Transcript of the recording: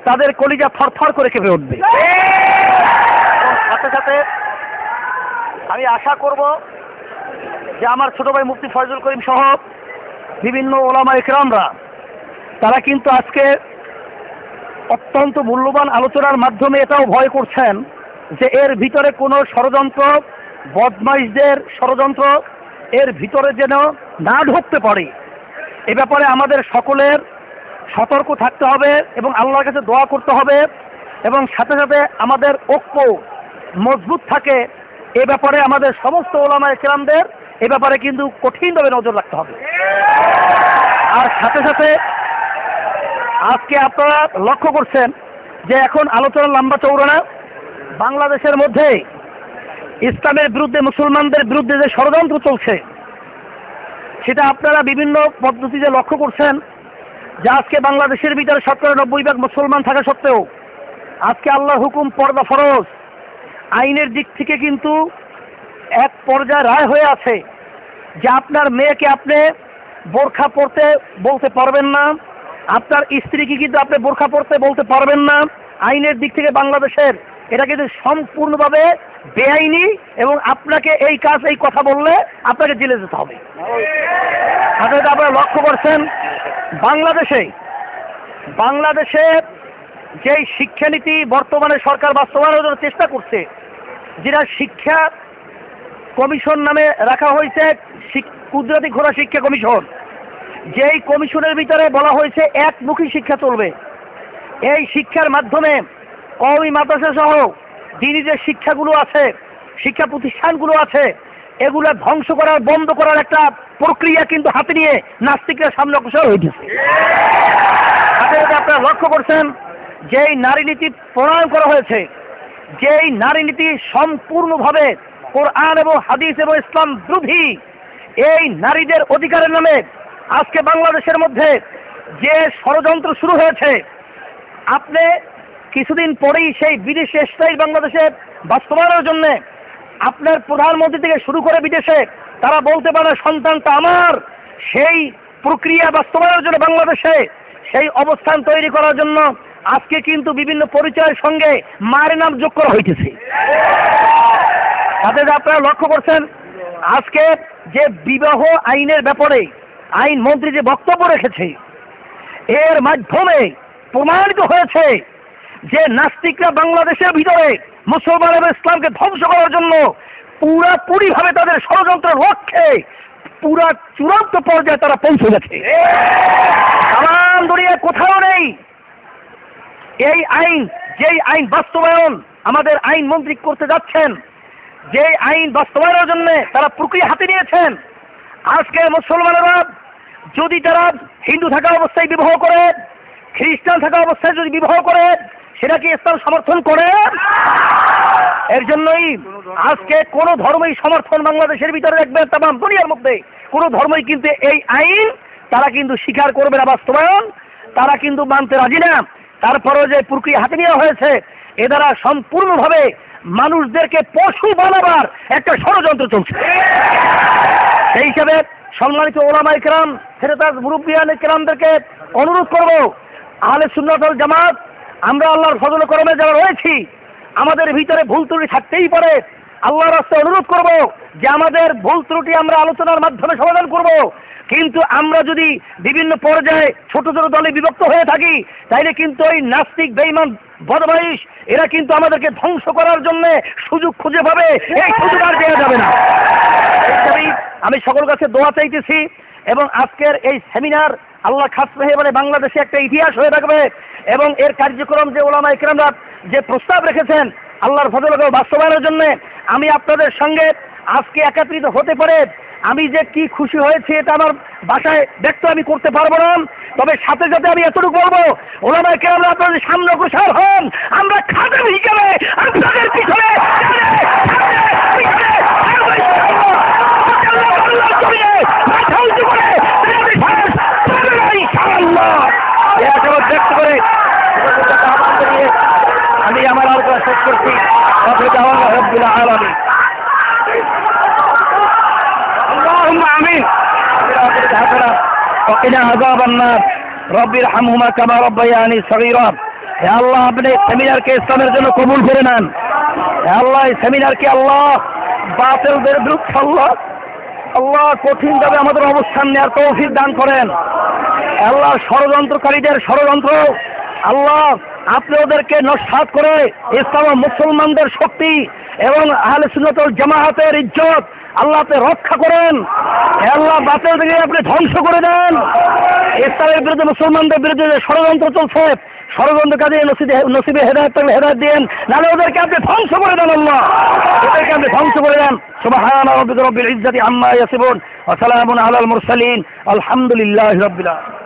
তাদের কলিজা থরথর করে কেঁপে উঠবে। সাথে সাথে আমি আশা করব যে আমার ছোট ভাই মুফতি ফয়জুল করিম সহ বিভিন্ন ওলামা ইকরামরা তারা কিন্তু আজকে অত্যন্ত মূল্যবান আলোচনার মাধ্যমে এটাও ভয় করছেন যে এর ভিতরে কোনো ষড়যন্ত্র, বদমাইশদের ষড়যন্ত্র এর ভিতরে যেন না ঢুকতে পারে। এ ব্যাপারে আমাদের সকলের সতর্ক থাকতে হবে এবং আল্লাহর কাছে দোয়া করতে হবে এবং সাথে সাথে আমাদের ঐক্য মজবুত থাকে এ ব্যাপারে আমাদের সমস্ত ওলামা ইকরামদের এ ব্যাপারে কিন্তু কঠিনভাবে নজর রাখতে হবে। আর সাথে সাথে আজকে আপনারা লক্ষ্য করছেন যে এখন আলোচনা লম্বা চৌড়া না, বাংলাদেশের মধ্যে ইসলামের বিরুদ্ধে, মুসলমানদের বিরুদ্ধে যে ষড়যন্ত্র চলছে সেটা আপনারা বিভিন্ন পদ্ধতিতে লক্ষ্য করছেন যে আজকে বাংলাদেশের ভিতরে ৯৭% মুসলমান থাকা সত্ত্বেও আজকে আল্লাহর হুকুম পর্দা ফরজ, আইনের দিক থেকে কিন্তু এক পর্যায়ে রায় হয়ে আছে যে আপনার মেয়েকে আপনি বোরখা পরতে বলতে পারবেন না, আপনার স্ত্রীকে কিন্তু আপনি বোরখা পরতে বলতে পারবেন না। আইনের দিক থেকে বাংলাদেশের এটা কিন্তু সম্পূর্ণভাবে বেআইনি এবং আপনাকে এই কাজ, এই কথা বললে আপনাকে জেলে যেতে হবে। আপনারা লক্ষ্য করছেন বাংলাদেশে যেই শিক্ষানীতি বর্তমানে সরকার বাস্তবায়নের জন্য চেষ্টা করছে, যেটা শিক্ষা কমিশন নামে রাখা হয়েছে, কুদরতি ঘোড়া শিক্ষা কমিশন, যেই কমিশনের ভিতরে বলা হয়েছে একমুখী শিক্ষা চলবে। এই শিক্ষার মাধ্যমে কওমি মাদ্রাসা সহ দিনী যে শিক্ষাগুলো আছে, শিক্ষা প্রতিষ্ঠানগুলো আছে, এগুলো ধ্বংস করার, বন্ধ করার একটা প্রক্রিয়া কিন্তু হাতে নিয়ে নাস্তিকরা সামনে অগ্রসর হয়েছে। আপনারা লক্ষ্য করছেন যেই নারী নীতি প্রণয়ন করা হয়েছে, যেই নারী নীতি সম্পূর্ণভাবে কোরআন এবং হাদিস এবং ইসলাম বিরোধী, এই নারীদের অধিকারের নামে আজকে বাংলাদেশের মধ্যে যে ষড়যন্ত্র শুরু হয়েছে, আপনি কিছুদিন পরেই সেই বিদেশে স্থায়ী বাংলাদেশে বাস্তবায়নের জন্য আপনার প্রধানমন্ত্রী থেকে শুরু করে বিদেশে তারা বলতে পারে সন্তানটা আমার, সেই প্রক্রিয়া বাস্তবায়নের জন্য বাংলাদেশে সেই অবস্থান তৈরি করার জন্য আজকে কিন্তু বিভিন্ন পরিচয়ের সঙ্গে মায়ের নাম যোগ করা হইতেছে। তাতে আপনারা লক্ষ্য করছেন আজকে যে বিবাহ আইনের ব্যাপারে আইন মন্ত্রী যে বক্তব্য রেখেছে, এর মাধ্যমে প্রমাণিত হয়েছে যে নাস্তিকরা বাংলাদেশের ভিতরে মুসলমান এবং ইসলামকে ধ্বংস করার জন্য পুরাপুরিভাবে তাদের ষড়যন্ত্রের লক্ষ্যে পুরা চূড়ান্ত পর্যায়ে তারা পৌঁছে গেছে। তাম দুনিয়ায় কোথাও নেই এই আইন, যেই আইন বাস্তবায়ন আমাদের আইন মন্ত্রী করতে যাচ্ছেন, যে আইন বাস্তবায়নের জন্য তারা প্রক্রিয়া হাতে নিয়েছেন। আজকে মুসলমানেরা যদি তারা হিন্দু থাকা অবস্থায় বিবাহ করে, খ্রিস্টান থাকা অবস্থায় যদি বিবাহ করে, সেটা কি ইসলাম সমর্থন করে? এর জন্যই আজকে কোনো ধর্মই সমর্থন বাংলাদেশের ভিতরে দেখবে, তাম দুনিয়ার মধ্যে কোনো ধর্মই কিন্তু এই আইন তারা কিন্তু স্বীকার করবে না, বাস্তবায়ন তারা কিন্তু মানতে রাজি না। তারপরেও যে প্রক্রিয়া হাতে নেওয়া হয়েছে, এ দ্বারা সম্পূর্ণভাবে মানুষদেরকে পশু বানাবার একটা ষড়যন্ত্র চলছে। সেই হিসাবে সম্মানিত ওলামা ইকরাম, ফেরেদার মুরব্বিয়ান ইকরামদেরকে অনুরোধ করব, আহলে সুন্নাত ওয়াল জামাত আমরা আল্লাহর ফজল ও করমে যারা রয়েছি, আমাদের ভিতরে ভুল ত্রুটি থাকতেই পারে। আল্লাহর রাস্তায় অনুরোধ করব যে আমাদের ভুল ত্রুটি আমরা আলোচনার মাধ্যমে সমাধান করব, কিন্তু আমরা যদি বিভিন্ন পর্যায়ে ছোট ছোট দলে বিভক্ত হয়ে থাকি তাইলে কিন্তু ওই নাস্তিক, বেঈমান, বদমাইশ এরা কিন্তু আমাদেরকে ধ্বংস করার জন্য সুযোগ খুঁজে পাবে, এই সুযোগ আর দেওয়া যাবে না। আমি সকল কাছে দোয়া চাইতেছি এবং আজকের এই সেমিনার আল্লাহ খাস মেহেরবানে বাংলাদেশে একটা ইতিহাস হয়ে থাকবে এবং এর কার্যক্রম যে ওলামা ইকরামরা যে প্রস্তাব রেখেছেন আল্লাহর ফজলে বাস্তবায়নের জন্য, আমি আপনাদের সঙ্গে আজকে একত্রিত হতে পারে আমি যে কি খুশি হয়েছে এটা আমার বাসায় ব্যক্ত আমি করতে পারবো না। তবে সাথে সাথে আমি এতটুকু বলবো, ওলামা ইকরামরা আপনাদের সামনে অগ্রসর হন, আমরা খাদেম হিসেবে আপনাদের পিছনে ব্যক্ত করে আমি আমার আলোচনা শেষ করছি। আমিন। وقنا عذاب النار রব্বির হামহুমা কামা রব্বায়ানি সগীরা। হে আল্লাহ, আপনি সেমিনারকে ইসলামের জন্য কবুল করে নেন। হে আল্লাহ, এই সেমিনারকে আল্লাহ বাতিলদের বিরুদ্ধে আল্লাহ আল্লাহ কঠিনভাবে আমাদের অবস্থান নেওয়ার তৌফিক দান করেন। আল্লাহ, ষড়যন্ত্রকারীদের ষড়যন্ত্র আল্লাহ আপনি ওদেরকে নস্যাৎ করে ইসলাম ও মুসলমানদের শক্তি এবং আহলে সুন্নাত ওয়াল জামাআতের ইজ্জত আল্লাহ আপনি রক্ষা করেন। হে আল্লাহ, বাতিলকে আপনি ধ্বংস করে দেন। ইসলামের বিরুদ্ধে মুসলমানদের বিরুদ্ধে যে ষড়যন্ত্র চলছে, ষড়যন্ত্রকারী নসিবে হেদায়েত দিন, নাহলে ওদেরকে আপনি ধ্বংস করে দেন। আল্লাহ, ওদেরকে আপনি ধ্বংস করে দেন। সুবহানা রাব্বিকা রব্বিল ইজ্জাতি আম্মা ইয়াসিফুন ওয়া সালামুন আলাল মুরসালিন আলহামদুলিল্লাহি রাব্বিল আলামিন।